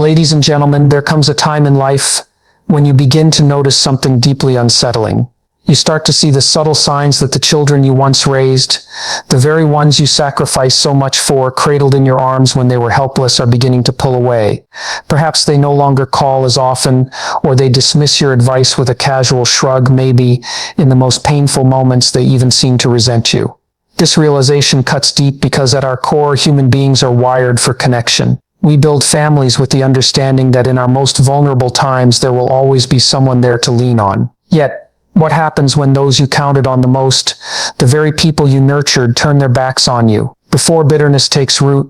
Ladies and gentlemen, there comes a time in life when you begin to notice something deeply unsettling. You start to see the subtle signs that the children you once raised, the very ones you sacrificed so much for, cradled in your arms when they were helpless, are beginning to pull away. Perhaps they no longer call as often, or they dismiss your advice with a casual shrug. Maybe, in the most painful moments, they even seem to resent you. This realization cuts deep because at our core, human beings are wired for connection. We build families with the understanding that in our most vulnerable times, there will always be someone there to lean on. Yet, what happens when those you counted on the most, the very people you nurtured, turn their backs on you? Before bitterness takes root,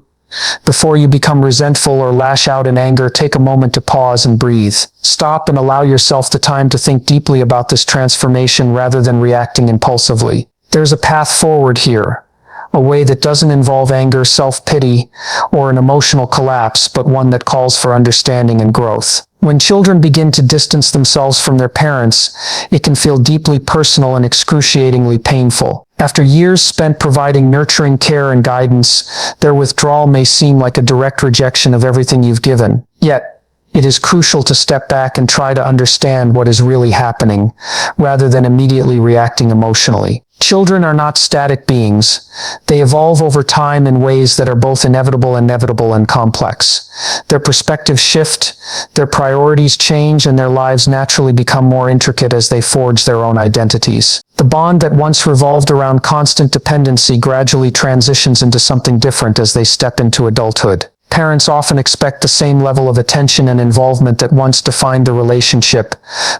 before you become resentful or lash out in anger, take a moment to pause and breathe. Stop and allow yourself the time to think deeply about this transformation rather than reacting impulsively. There's a path forward here, a way that doesn't involve anger, self-pity, or an emotional collapse, but one that calls for understanding and growth. When children begin to distance themselves from their parents, it can feel deeply personal and excruciatingly painful. After years spent providing nurturing care and guidance, their withdrawal may seem like a direct rejection of everything you've given. Yet, it is crucial to step back and try to understand what is really happening, rather than immediately reacting emotionally. Children are not static beings. They evolve over time in ways that are both inevitable and complex. Their perspectives shift, their priorities change, and their lives naturally become more intricate as they forge their own identities. The bond that once revolved around constant dependency gradually transitions into something different as they step into adulthood. Parents often expect the same level of attention and involvement that once defined the relationship,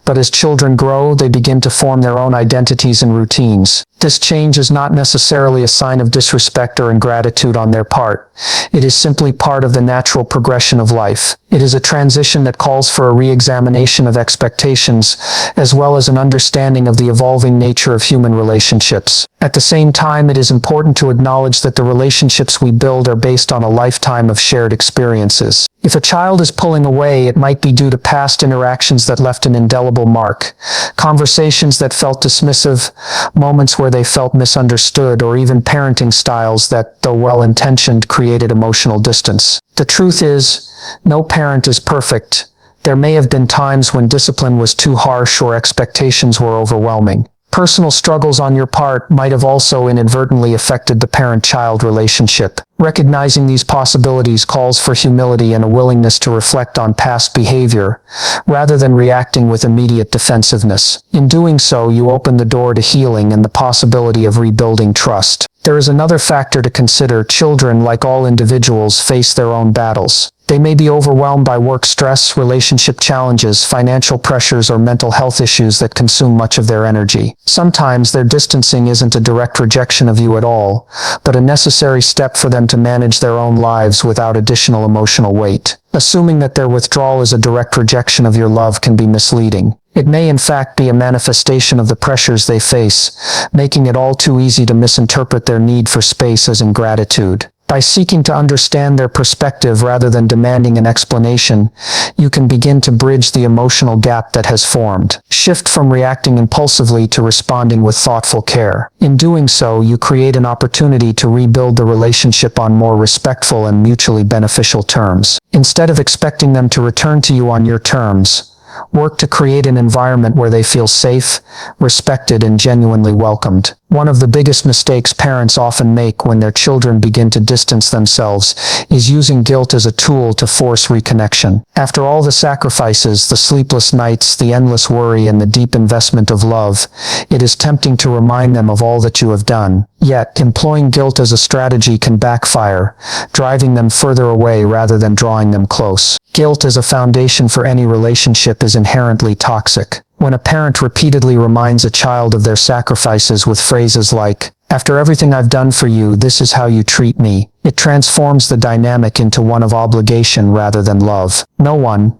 but as children grow, they begin to form their own identities and routines. This change is not necessarily a sign of disrespect or ingratitude on their part. It is simply part of the natural progression of life. It is a transition that calls for a re-examination of expectations, as well as an understanding of the evolving nature of human relationships. At the same time, it is important to acknowledge that the relationships we build are based on a lifetime of shared experiences. If a child is pulling away, it might be due to past interactions that left an indelible mark, conversations that felt dismissive, moments where they felt misunderstood, or even parenting styles that, though well-intentioned, created emotional distance. The truth is, no parent is perfect. There may have been times when discipline was too harsh or expectations were overwhelming. Personal struggles on your part might have also inadvertently affected the parent-child relationship. Recognizing these possibilities calls for humility and a willingness to reflect on past behavior, rather than reacting with immediate defensiveness. In doing so, you open the door to healing and the possibility of rebuilding trust. There is another factor to consider. Children, like all individuals, face their own battles. They may be overwhelmed by work stress, relationship challenges, financial pressures, or mental health issues that consume much of their energy. Sometimes their distancing isn't a direct rejection of you at all, but a necessary step for them to manage their own lives without additional emotional weight. Assuming that their withdrawal is a direct rejection of your love can be misleading. It may in fact be a manifestation of the pressures they face, making it all too easy to misinterpret their need for space as ingratitude. By seeking to understand their perspective rather than demanding an explanation, you can begin to bridge the emotional gap that has formed. Shift from reacting impulsively to responding with thoughtful care. In doing so, you create an opportunity to rebuild the relationship on more respectful and mutually beneficial terms. Instead of expecting them to return to you on your terms, work to create an environment where they feel safe, respected, and genuinely welcomed. One of the biggest mistakes parents often make when their children begin to distance themselves is using guilt as a tool to force reconnection. After all the sacrifices, the sleepless nights, the endless worry, and the deep investment of love, it is tempting to remind them of all that you have done. Yet, employing guilt as a strategy can backfire, driving them further away rather than drawing them close. Guilt as a foundation for any relationship is inherently toxic. When a parent repeatedly reminds a child of their sacrifices with phrases like, "After everything I've done for you, this is how you treat me," it transforms the dynamic into one of obligation rather than love. No one,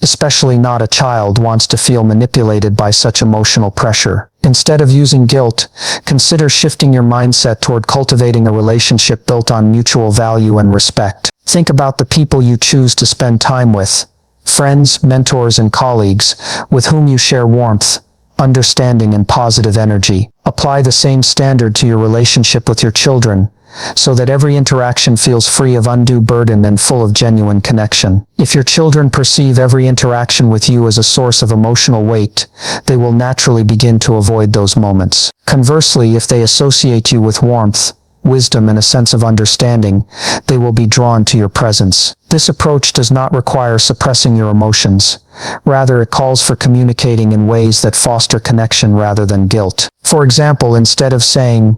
especially not a child, wants to feel manipulated by such emotional pressure. Instead of using guilt, consider shifting your mindset toward cultivating a relationship built on mutual value and respect. Think about the people you choose to spend time with. Friends, mentors, and colleagues with whom you share warmth, understanding, and positive energy. Apply the same standard to your relationship with your children. so that every interaction feels free of undue burden and full of genuine connection. If your children perceive every interaction with you as a source of emotional weight, they will naturally begin to avoid those moments. Conversely, if they associate you with warmth, wisdom, and a sense of understanding, they will be drawn to your presence. This approach does not require suppressing your emotions. Rather, it calls for communicating in ways that foster connection rather than guilt. For example, instead of saying,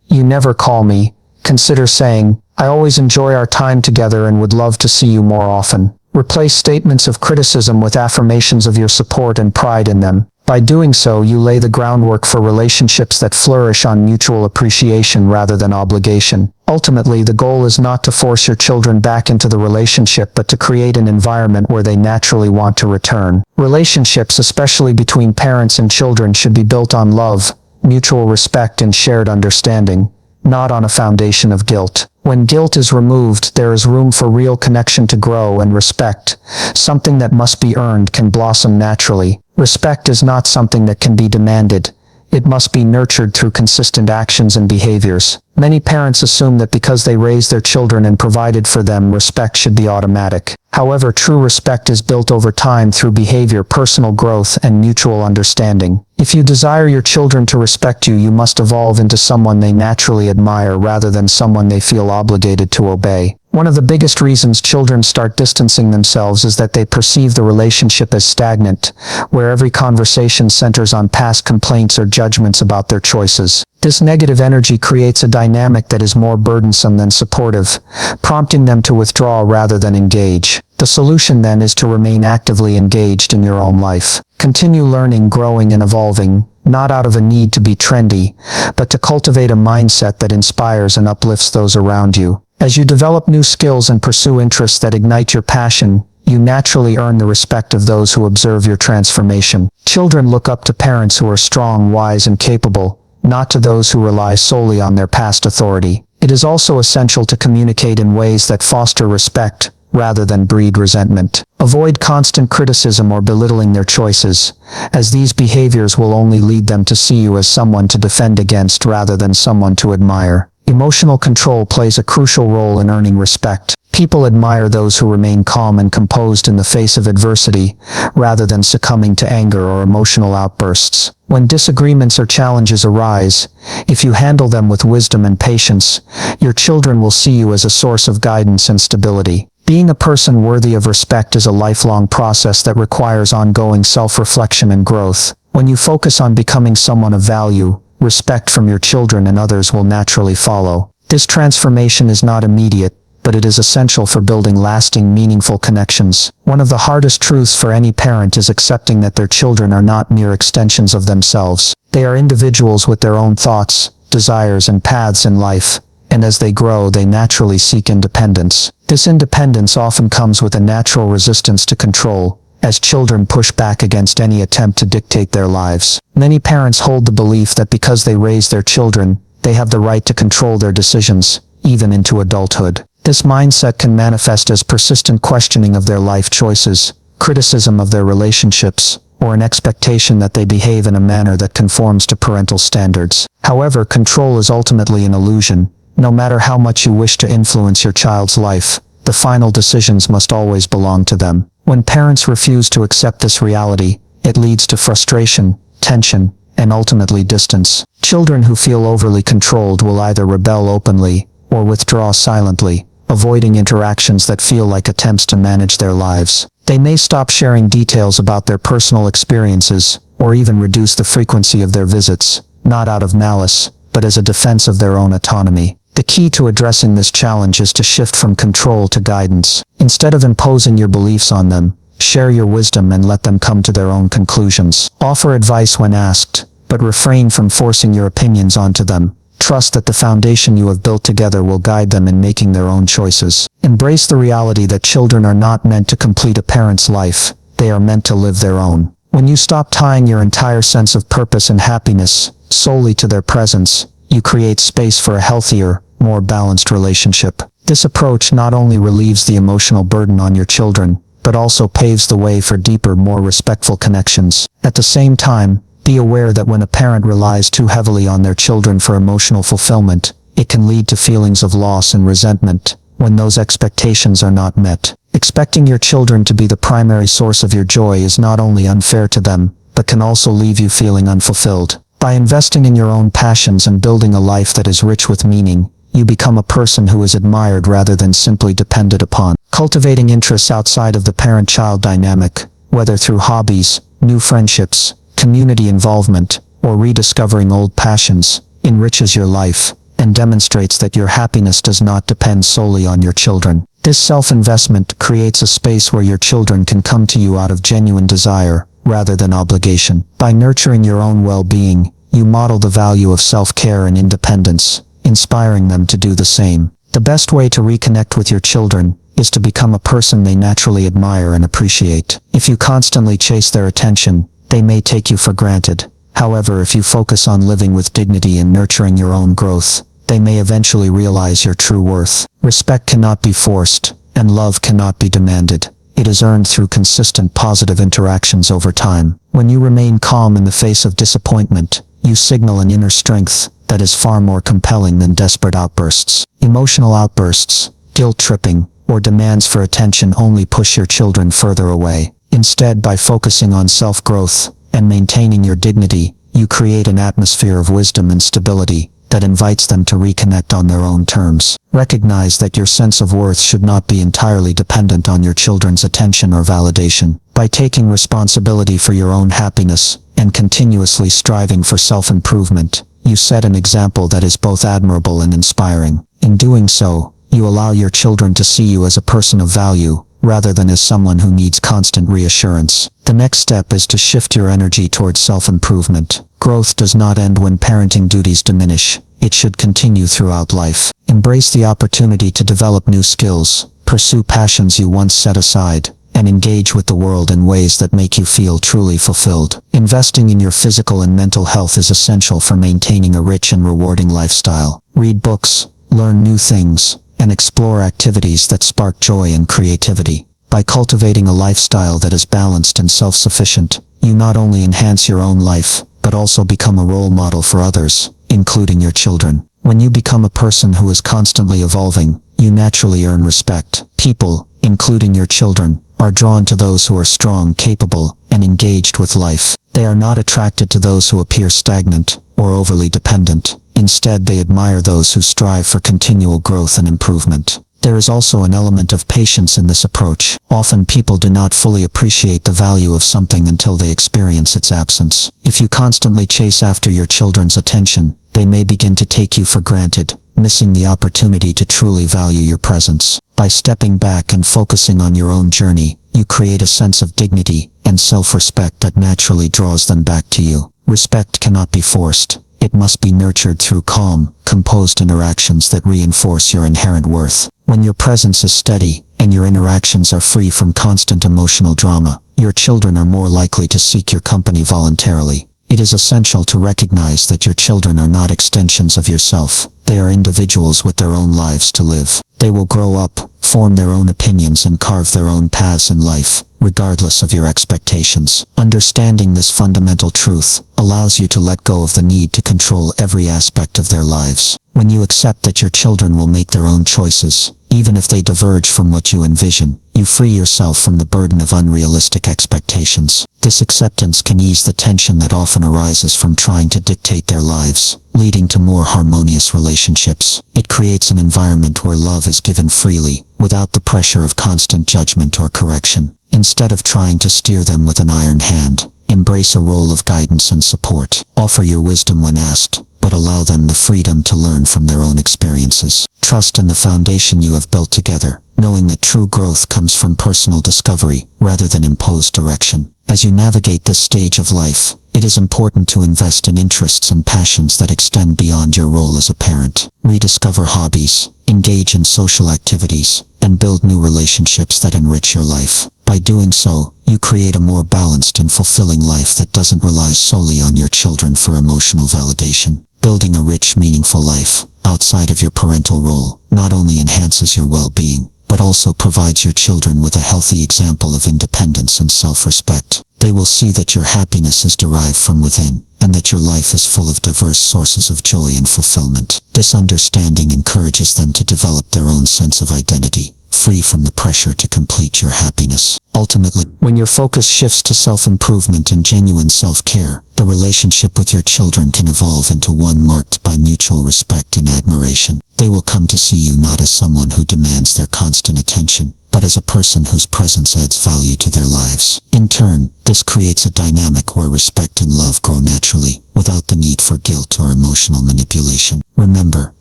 "You never call me," consider saying, "I always enjoy our time together and would love to see you more often." Replace statements of criticism with affirmations of your support and pride in them. By doing so, you lay the groundwork for relationships that flourish on mutual appreciation rather than obligation. Ultimately, the goal is not to force your children back into the relationship, but to create an environment where they naturally want to return. Relationships, especially between parents and children, should be built on love, mutual respect, and shared understanding, not on a foundation of guilt. When guilt is removed, there is room for real connection to grow, and respect, something that must be earned, can blossom naturally. Respect is not something that can be demanded. It must be nurtured through consistent actions and behaviors. Many parents assume that because they raised their children and provided for them, respect should be automatic. However, true respect is built over time through behavior, personal growth, and mutual understanding. If you desire your children to respect you, you must evolve into someone they naturally admire rather than someone they feel obligated to obey. One of the biggest reasons children start distancing themselves is that they perceive the relationship as stagnant, where every conversation centers on past complaints or judgments about their choices. This negative energy creates a dynamic that is more burdensome than supportive, prompting them to withdraw rather than engage. The solution then is to remain actively engaged in your own life. Continue learning, growing, and evolving, not out of a need to be trendy, but to cultivate a mindset that inspires and uplifts those around you. As you develop new skills and pursue interests that ignite your passion, you naturally earn the respect of those who observe your transformation. Children look up to parents who are strong, wise, and capable, not to those who rely solely on their past authority. It is also essential to communicate in ways that foster respect, rather than breed resentment. Avoid constant criticism or belittling their choices, as these behaviors will only lead them to see you as someone to defend against rather than someone to admire. Emotional control plays a crucial role in earning respect. People admire those who remain calm and composed in the face of adversity, rather than succumbing to anger or emotional outbursts. When disagreements or challenges arise, if you handle them with wisdom and patience, your children will see you as a source of guidance and stability. Being a person worthy of respect is a lifelong process that requires ongoing self-reflection and growth. When you focus on becoming someone of value, respect from your children and others will naturally follow. This transformation is not immediate, but it is essential for building lasting, meaningful connections. One of the hardest truths for any parent is accepting that their children are not mere extensions of themselves. They are individuals with their own thoughts, desires, and paths in life, and as they grow, they naturally seek independence. This independence often comes with a natural resistance to control, as children push back against any attempt to dictate their lives. Many parents hold the belief that because they raise their children, they have the right to control their decisions, even into adulthood. This mindset can manifest as persistent questioning of their life choices, criticism of their relationships, or an expectation that they behave in a manner that conforms to parental standards. However, control is ultimately an illusion. No matter how much you wish to influence your child's life, the final decisions must always belong to them. When parents refuse to accept this reality, it leads to frustration, tension, and ultimately distance. Children who feel overly controlled will either rebel openly or withdraw silently, avoiding interactions that feel like attempts to manage their lives. They may stop sharing details about their personal experiences, or even reduce the frequency of their visits, not out of malice, but as a defense of their own autonomy. The key to addressing this challenge is to shift from control to guidance. Instead of imposing your beliefs on them, share your wisdom and let them come to their own conclusions. Offer advice when asked, but refrain from forcing your opinions onto them. Trust that the foundation you have built together will guide them in making their own choices. Embrace the reality that children are not meant to complete a parent's life. They are meant to live their own. When you stop tying your entire sense of purpose and happiness solely to their presence, you create space for a healthier, more balanced relationship. This approach not only relieves the emotional burden on your children, but also paves the way for deeper, more respectful connections. At the same time, be aware that when a parent relies too heavily on their children for emotional fulfillment, it can lead to feelings of loss and resentment when those expectations are not met. Expecting your children to be the primary source of your joy is not only unfair to them, but can also leave you feeling unfulfilled. By investing in your own passions and building a life that is rich with meaning, you become a person who is admired rather than simply depended upon. Cultivating interests outside of the parent-child dynamic, whether through hobbies, new friendships, community involvement, or rediscovering old passions, enriches your life and demonstrates that your happiness does not depend solely on your children. This self-investment creates a space where your children can come to you out of genuine desire, rather than obligation. By nurturing your own well-being, you model the value of self-care and independence, inspiring them to do the same. The best way to reconnect with your children is to become a person they naturally admire and appreciate. If you constantly chase their attention, they may take you for granted. However, if you focus on living with dignity and nurturing your own growth, they may eventually realize your true worth. Respect cannot be forced, and love cannot be demanded. It is earned through consistent positive interactions over time. When you remain calm in the face of disappointment, you signal an inner strength that is far more compelling than desperate outbursts. Emotional outbursts, guilt-tripping, or demands for attention only push your children further away. Instead, by focusing on self-growth and maintaining your dignity, you create an atmosphere of wisdom and stability that invites them to reconnect on their own terms. Recognize that your sense of worth should not be entirely dependent on your children's attention or validation. By taking responsibility for your own happiness and continuously striving for self-improvement, you set an example that is both admirable and inspiring. In doing so, you allow your children to see you as a person of value, rather than as someone who needs constant reassurance. The next step is to shift your energy towards self-improvement. Growth does not end when parenting duties diminish. It should continue throughout life. Embrace the opportunity to develop new skills, pursue passions you once set aside, and engage with the world in ways that make you feel truly fulfilled. Investing in your physical and mental health is essential for maintaining a rich and rewarding lifestyle. Read books, learn new things, and explore activities that spark joy and creativity. By cultivating a lifestyle that is balanced and self-sufficient, you not only enhance your own life, but also become a role model for others, including your children. When you become a person who is constantly evolving, you naturally earn respect. People, including your children, are drawn to those who are strong, capable, and engaged with life. They are not attracted to those who appear stagnant or overly dependent. Instead, they admire those who strive for continual growth and improvement. There is also an element of patience in this approach. Often people do not fully appreciate the value of something until they experience its absence. If you constantly chase after your children's attention, they may begin to take you for granted, missing the opportunity to truly value your presence. By stepping back and focusing on your own journey, you create a sense of dignity and self-respect that naturally draws them back to you. Respect cannot be forced. It must be nurtured through calm, composed interactions that reinforce your inherent worth. When your presence is steady, and your interactions are free from constant emotional drama, your children are more likely to seek your company voluntarily. It is essential to recognize that your children are not extensions of yourself. They are individuals with their own lives to live. They will grow up, form their own opinions, and carve their own paths in life, regardless of your expectations. Understanding this fundamental truth allows you to let go of the need to control every aspect of their lives. When you accept that your children will make their own choices, even if they diverge from what you envision, you free yourself from the burden of unrealistic expectations. This acceptance can ease the tension that often arises from trying to dictate their lives, leading to more harmonious relationships. It creates an environment where love is given freely, without the pressure of constant judgment or correction. Instead of trying to steer them with an iron hand, embrace a role of guidance and support. Offer your wisdom when asked, but allow them the freedom to learn from their own experiences. Trust in the foundation you have built together, knowing that true growth comes from personal discovery, rather than imposed direction. As you navigate this stage of life, it is important to invest in interests and passions that extend beyond your role as a parent. Rediscover hobbies, engage in social activities, and build new relationships that enrich your life. By doing so, you create a more balanced and fulfilling life that doesn't rely solely on your children for emotional validation. Building a rich, meaningful life outside of your parental role not only enhances your well-being, but also provides your children with a healthy example of independence and self-respect. They will see that your happiness is derived from within, and that your life is full of diverse sources of joy and fulfillment. This understanding encourages them to develop their own sense of identity, free from the pressure to complete your happiness. Ultimately, when your focus shifts to self-improvement and genuine self-care, the relationship with your children can evolve into one marked by mutual respect and admiration. They will come to see you not as someone who demands their constant attention, but as a person whose presence adds value to their lives. In turn, this creates a dynamic where respect and love grow naturally, without the need for guilt or emotional manipulation. Remember,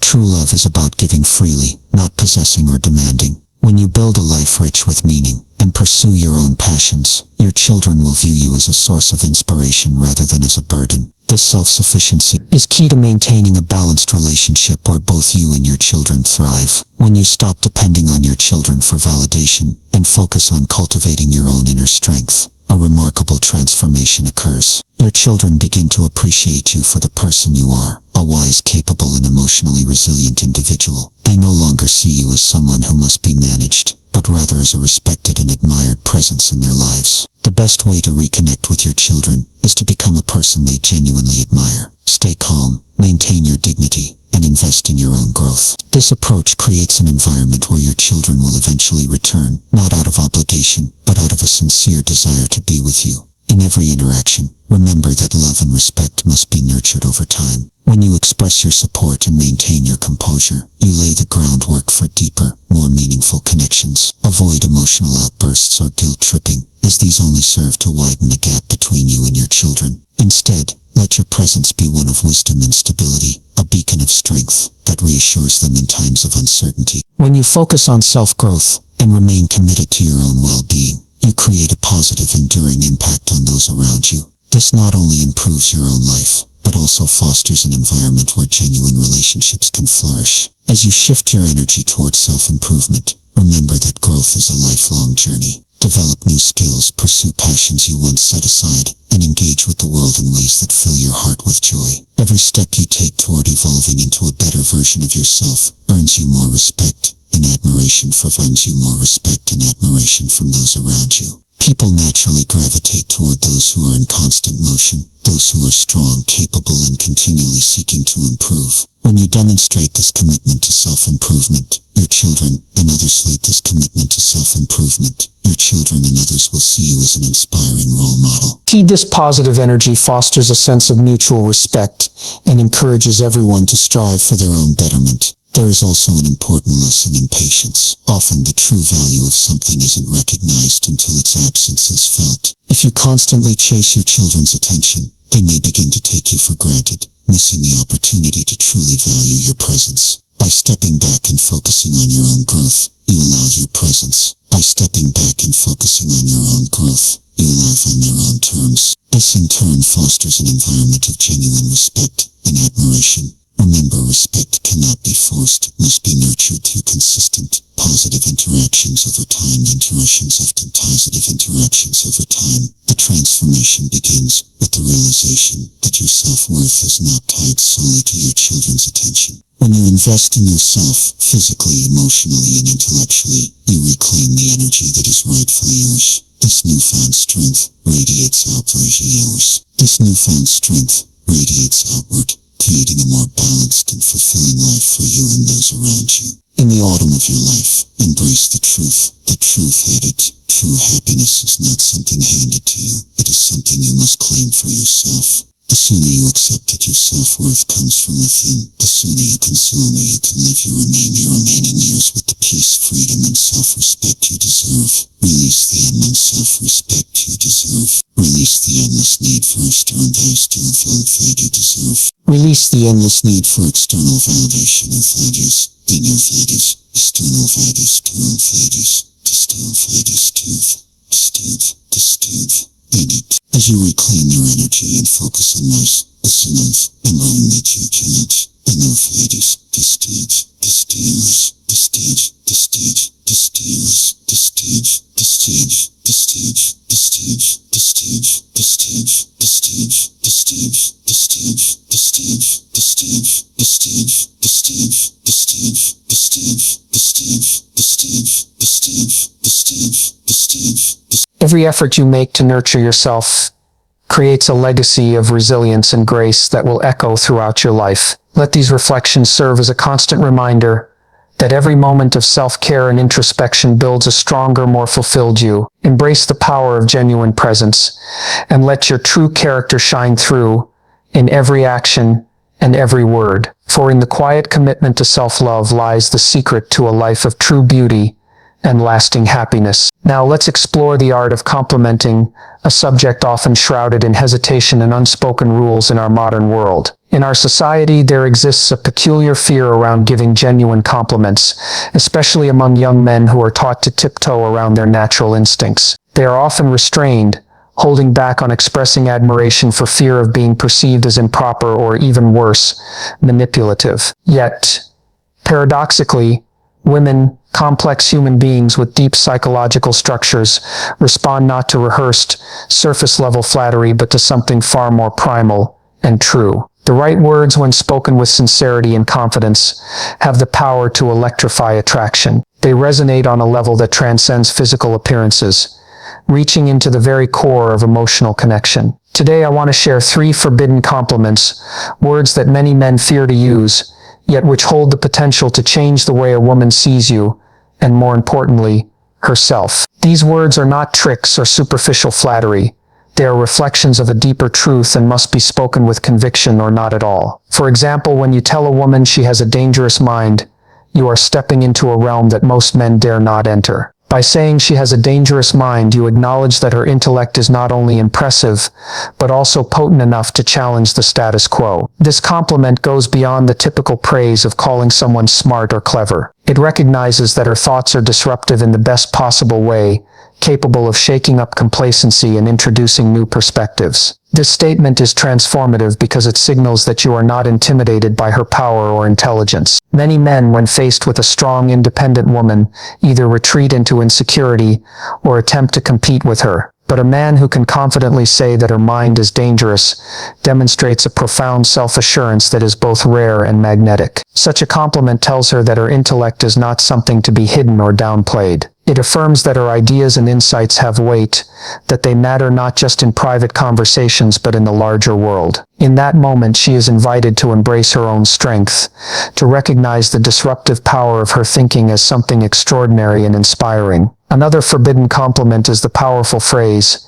true love is about giving freely, not possessing or demanding. When you build a life rich with meaning, and pursue your own passions, your children will view you as a source of inspiration rather than as a burden. This self-sufficiency is key to maintaining a balanced relationship where both you and your children thrive. When you stop depending on your children for validation, and focus on cultivating your own inner strength, a remarkable transformation occurs. Your children begin to appreciate you for the person you are, a wise, capable, and emotionally resilient individual. They no longer see you as someone who must be managed, but rather as a respected and admired presence in their lives. The best way to reconnect with your children is to become a person they genuinely admire. Stay calm, maintain your dignity, and invest in your own growth. This approach creates an environment where your children will eventually return, not out of obligation, but out of a sincere desire to be with you. In every interaction, remember that love and respect must be nurtured over time. When you express your support and maintain your composure, you lay the groundwork for deeper, more meaningful connections. Avoid emotional outbursts or guilt-tripping, as these only serve to widen the gap between you and your children. Instead, let your presence be one of wisdom and stability, a beacon of strength that reassures them in times of uncertainty. When you focus on self-growth and remain committed to your own well-being, you create a positive, enduring impact on those around you. This not only improves your own life, but also fosters an environment where genuine relationships can flourish. As you shift your energy towards self-improvement, remember that growth is a lifelong journey. Develop new skills, pursue passions you once set aside, and engage with the world in ways that fill your heart with joy. Every step you take toward evolving into a better version of yourself earns you more respect and admiration from those around you. People naturally gravitate toward those who are in constant motion, those who are strong, capable, and continually seeking to improve. When you demonstrate this commitment to self-improvement, your children and others will see you as an inspiring role model. This positive energy fosters a sense of mutual respect and encourages everyone to strive for their own betterment. There is also an important lesson in patience. Often the true value of something isn't recognized until its absence is felt. If you constantly chase your children's attention, they may begin to take you for granted, missing the opportunity to truly value your presence. By stepping back and focusing on your own growth, you allow your presence. By stepping back and focusing on your own growth, you allow on their own terms. This in turn fosters an environment of genuine respect and admiration. Remember, respect cannot be forced, it must be nurtured through consistent, positive interactions over time. The transformation begins with the realization that your self-worth is not tied solely to your children's attention. When you invest in yourself, physically, emotionally, and intellectually, you reclaim the energy that is rightfully yours. This newfound strength radiates outward, creating a more balanced and fulfilling life for you and those around you. In the autumn of your life, embrace the truth. True happiness is not something handed to you. It is something you must claim for yourself. The sooner you accept that your self-worth comes from within, the sooner you can live your remaining years with the peace, freedom, and self-respect you deserve. Release the endless self-respect you deserve. Release the endless need for external validation As you reclaim your energy and focus on those, and knowing that you cannot, Every effort you make to nurture yourself creates a legacy of resilience and grace that will echo throughout your life. Let these reflections serve as a constant reminder that every moment of self-care and introspection builds a stronger, more fulfilled you. Embrace the power of genuine presence, and let your true character shine through in every action and every word. For in the quiet commitment to self-love lies the secret to a life of true beauty and lasting happiness. Now let's explore the art of complimenting, a subject often shrouded in hesitation and unspoken rules in our modern world. In our society, there exists a peculiar fear around giving genuine compliments, especially among young men who are taught to tiptoe around their natural instincts. They are often restrained, holding back on expressing admiration for fear of being perceived as improper or, even worse, manipulative. Yet, paradoxically, women, complex human beings with deep psychological structures, respond not to rehearsed, surface-level flattery but to something far more primal and true. The right words, when spoken with sincerity and confidence, have the power to electrify attraction. They resonate on a level that transcends physical appearances, reaching into the very core of emotional connection. Today I want to share 3 forbidden compliments, words that many men fear to use, yet which hold the potential to change the way a woman sees you, and more importantly, herself. These words are not tricks or superficial flattery. They are reflections of a deeper truth and must be spoken with conviction or not at all. For example, when you tell a woman she has a dangerous mind, you are stepping into a realm that most men dare not enter. By saying she has a dangerous mind, you acknowledge that her intellect is not only impressive, but also potent enough to challenge the status quo. This compliment goes beyond the typical praise of calling someone smart or clever. It recognizes that her thoughts are disruptive in the best possible way, capable of shaking up complacency and introducing new perspectives. This statement is transformative because it signals that you are not intimidated by her power or intelligence. Many men, when faced with a strong, independent woman, either retreat into insecurity or attempt to compete with her. But a man who can confidently say that her mind is dangerous demonstrates a profound self-assurance that is both rare and magnetic. Such a compliment tells her that her intellect is not something to be hidden or downplayed. It affirms that her ideas and insights have weight, that they matter not just in private conversations but in the larger world. In that moment, she is invited to embrace her own strength, to recognize the disruptive power of her thinking as something extraordinary and inspiring. Another forbidden compliment is the powerful phrase,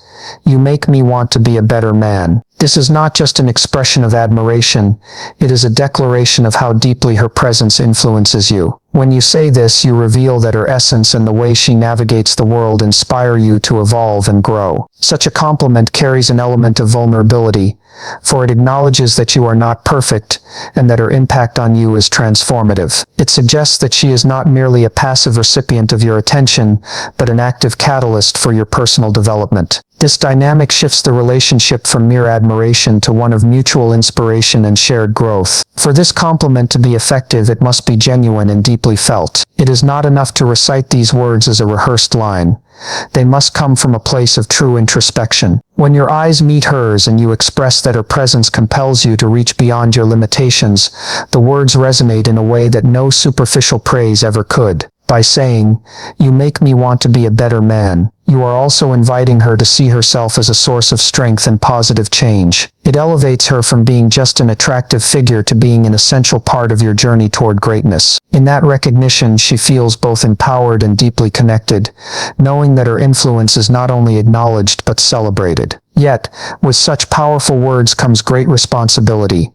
"You make me want to be a better man." This is not just an expression of admiration, it is a declaration of how deeply her presence influences you. When you say this, you reveal that her essence and the way she navigates the world inspire you to evolve and grow. Such a compliment carries an element of vulnerability, for it acknowledges that you are not perfect and that her impact on you is transformative. It suggests that she is not merely a passive recipient of your attention, but an active catalyst for your personal development. This dynamic shifts the relationship from mere admiration to one of mutual inspiration and shared growth. For this compliment to be effective, it must be genuine and deeply felt. It is not enough to recite these words as a rehearsed line. They must come from a place of true introspection. When your eyes meet hers and you express that her presence compels you to reach beyond your limitations, the words resonate in a way that no superficial praise ever could. By saying, "You make me want to be a better man," you are also inviting her to see herself as a source of strength and positive change. It elevates her from being just an attractive figure to being an essential part of your journey toward greatness. In that recognition, she feels both empowered and deeply connected, knowing that her influence is not only acknowledged but celebrated. Yet, with such powerful words comes great responsibility.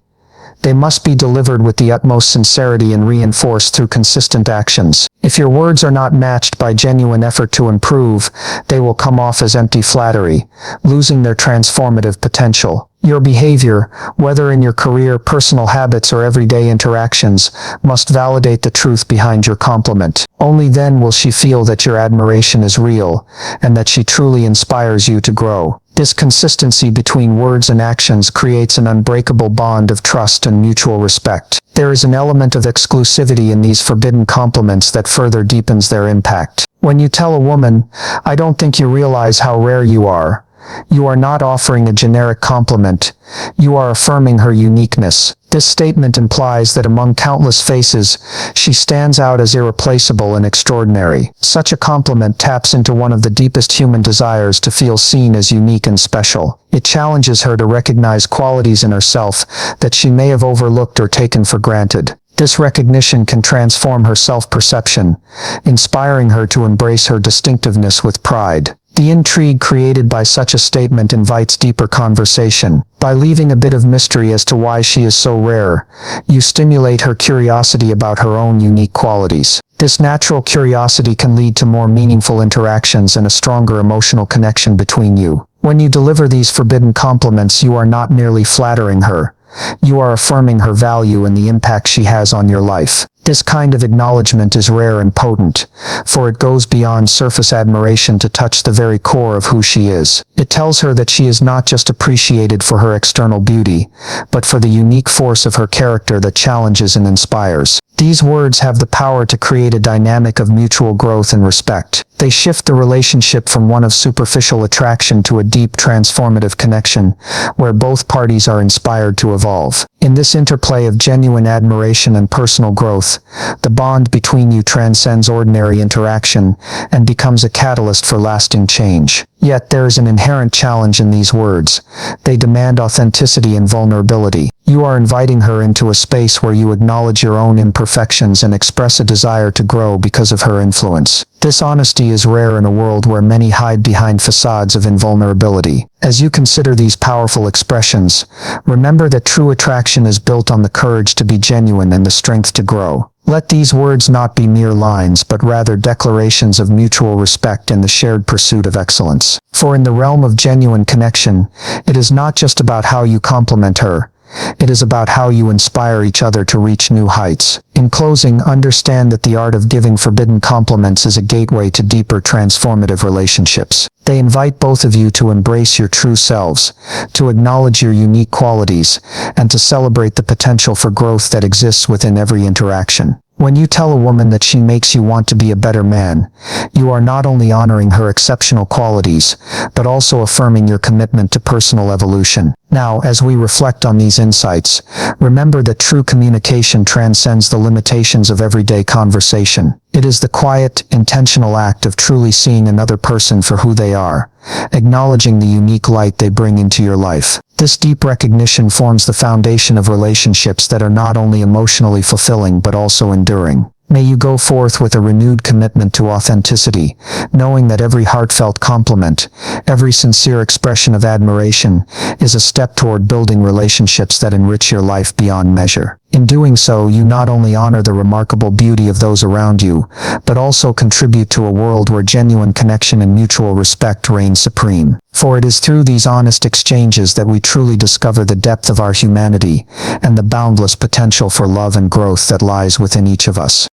They must be delivered with the utmost sincerity and reinforced through consistent actions. If your words are not matched by genuine effort to improve, they will come off as empty flattery, losing their transformative potential. Your behavior, whether in your career, personal habits, or everyday interactions, must validate the truth behind your compliment. Only then will she feel that your admiration is real, and that she truly inspires you to grow. This consistency between words and actions creates an unbreakable bond of trust and mutual respect. There is an element of exclusivity in these forbidden compliments that further deepens their impact. When you tell a woman, "I don't think you realize how rare you are," You are not offering a generic compliment. You are affirming her uniqueness. This statement implies that among countless faces, she stands out as irreplaceable and extraordinary. Such a compliment taps into one of the deepest human desires to feel seen as unique and special. It challenges her to recognize qualities in herself that she may have overlooked or taken for granted. This recognition can transform her self-perception, inspiring her to embrace her distinctiveness with pride. The intrigue created by such a statement invites deeper conversation. By leaving a bit of mystery as to why she is so rare, you stimulate her curiosity about her own unique qualities. This natural curiosity can lead to more meaningful interactions and a stronger emotional connection between you. When you deliver these forbidden compliments, you are not merely flattering her. You are affirming her value and the impact she has on your life. This kind of acknowledgement is rare and potent, for it goes beyond surface admiration to touch the very core of who she is. It tells her that she is not just appreciated for her external beauty, but for the unique force of her character that challenges and inspires. These words have the power to create a dynamic of mutual growth and respect. They shift the relationship from one of superficial attraction to a deep transformative connection, where both parties are inspired to evolve. In this interplay of genuine admiration and personal growth, the bond between you transcends ordinary interaction and becomes a catalyst for lasting change. Yet there is an inherent challenge in these words. They demand authenticity and vulnerability. You are inviting her into a space where you acknowledge your own imperfections and express a desire to grow because of her influence. This honesty is rare in a world where many hide behind facades of invulnerability. As you consider these powerful expressions, remember that true attraction is built on the courage to be genuine and the strength to grow. Let these words not be mere lines, but rather declarations of mutual respect and the shared pursuit of excellence. For in the realm of genuine connection, it is not just about how you compliment her. It is about how you inspire each other to reach new heights. In closing, understand that the art of giving forbidden compliments is a gateway to deeper transformative relationships. They invite both of you to embrace your true selves, to acknowledge your unique qualities, and to celebrate the potential for growth that exists within every interaction. When you tell a woman that she makes you want to be a better man, you are not only honoring her exceptional qualities, but also affirming your commitment to personal evolution. Now, as we reflect on these insights, remember that true communication transcends the limitations of everyday conversation. It is the quiet, intentional act of truly seeing another person for who they are, acknowledging the unique light they bring into your life. This deep recognition forms the foundation of relationships that are not only emotionally fulfilling but also enduring. May you go forth with a renewed commitment to authenticity, knowing that every heartfelt compliment, every sincere expression of admiration, is a step toward building relationships that enrich your life beyond measure. In doing so, you not only honor the remarkable beauty of those around you, but also contribute to a world where genuine connection and mutual respect reign supreme. For it is through these honest exchanges that we truly discover the depth of our humanity and the boundless potential for love and growth that lies within each of us.